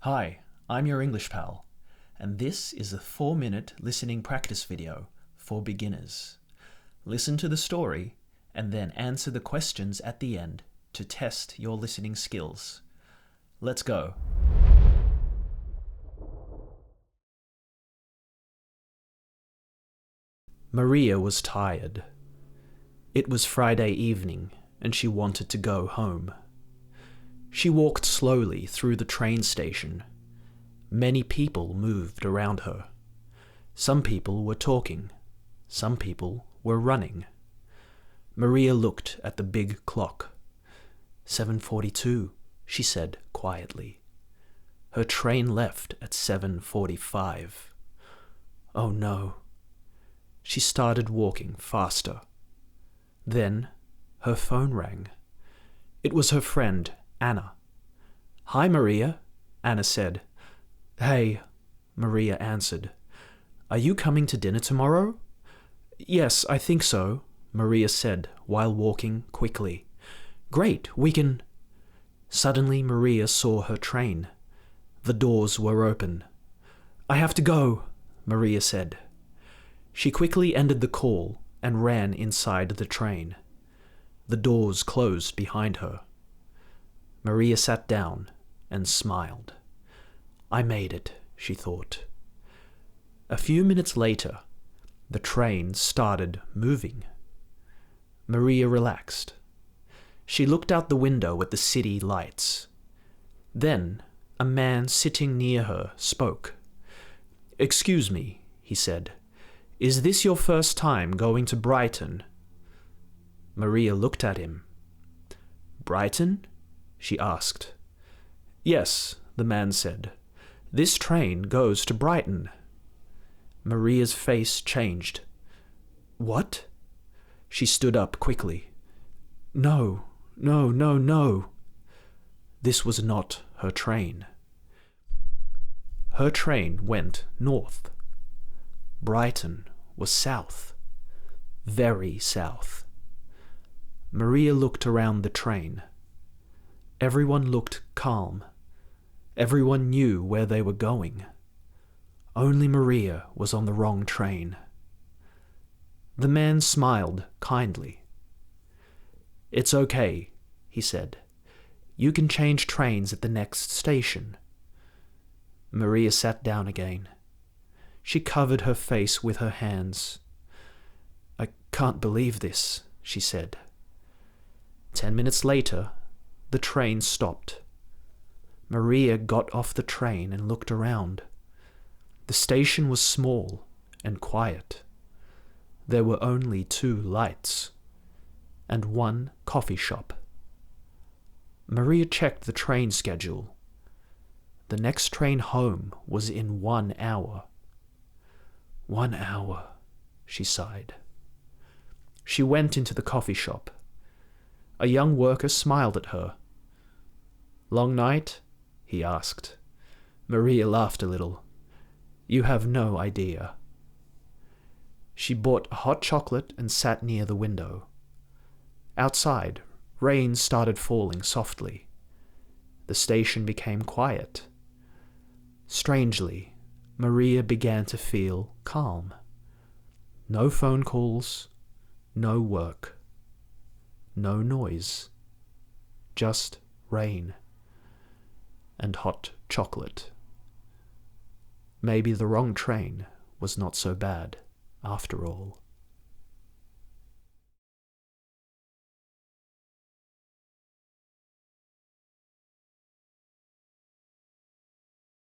Hi, I'm your English pal, and this is a 4-minute listening practice video for beginners. Listen to the story and then answer the questions at the end to test your listening skills. Let's go. Maria was tired. It was Friday evening and she wanted to go home. She walked slowly through the train station. Many people moved around her. Some people were talking. Some people were running. Maria looked at the big clock. 7:42, she said quietly. Her train left at 7:45. Oh no. She started walking faster. Then her phone rang. It was her friend, Anna. "Hi, Maria," Anna said. "Hey," Maria answered. "Are you coming to dinner tomorrow?" "Yes, I think so," Maria said while walking quickly. "Great, we can—" Suddenly Maria saw her train. The doors were open. "I have to go," Maria said. She quickly ended the call and ran inside the train. The doors closed behind her. Maria sat down and smiled. "I made it," she thought. A few minutes later, the train started moving. Maria relaxed. She looked out the window at the city lights. Then, a man sitting near her spoke. "Excuse me," he said. "Is this your first time going to Brighton?" Maria looked at him. "Brighton?" she asked. "Yes," the man said. "This train goes to Brighton." Maria's face changed. "What?" She stood up quickly. No. This was not her train. Her train went north. Brighton was south. Very south. Maria looked around the train. Everyone looked calm. Everyone knew where they were going. Only Maria was on the wrong train. The man smiled kindly. "It's okay," he said. "You can change trains at the next station." Maria sat down again. She covered her face with her hands. "I can't believe this," she said. 10 minutes later, the train stopped. Maria got off the train and looked around. The station was small and quiet. There were only 2 lights and 1 coffee shop. Maria checked the train schedule. The next train home was in 1 hour. 1 hour, she sighed. She went into the coffee shop. A young worker smiled at her. "Long night?" he asked. Maria laughed a little. "You have no idea." She bought a hot chocolate and sat near the window. Outside, rain started falling softly. The station became quiet. Strangely, Maria began to feel calm. No phone calls, no work, no noise, just rain and hot chocolate. Maybe the wrong train was not so bad after all.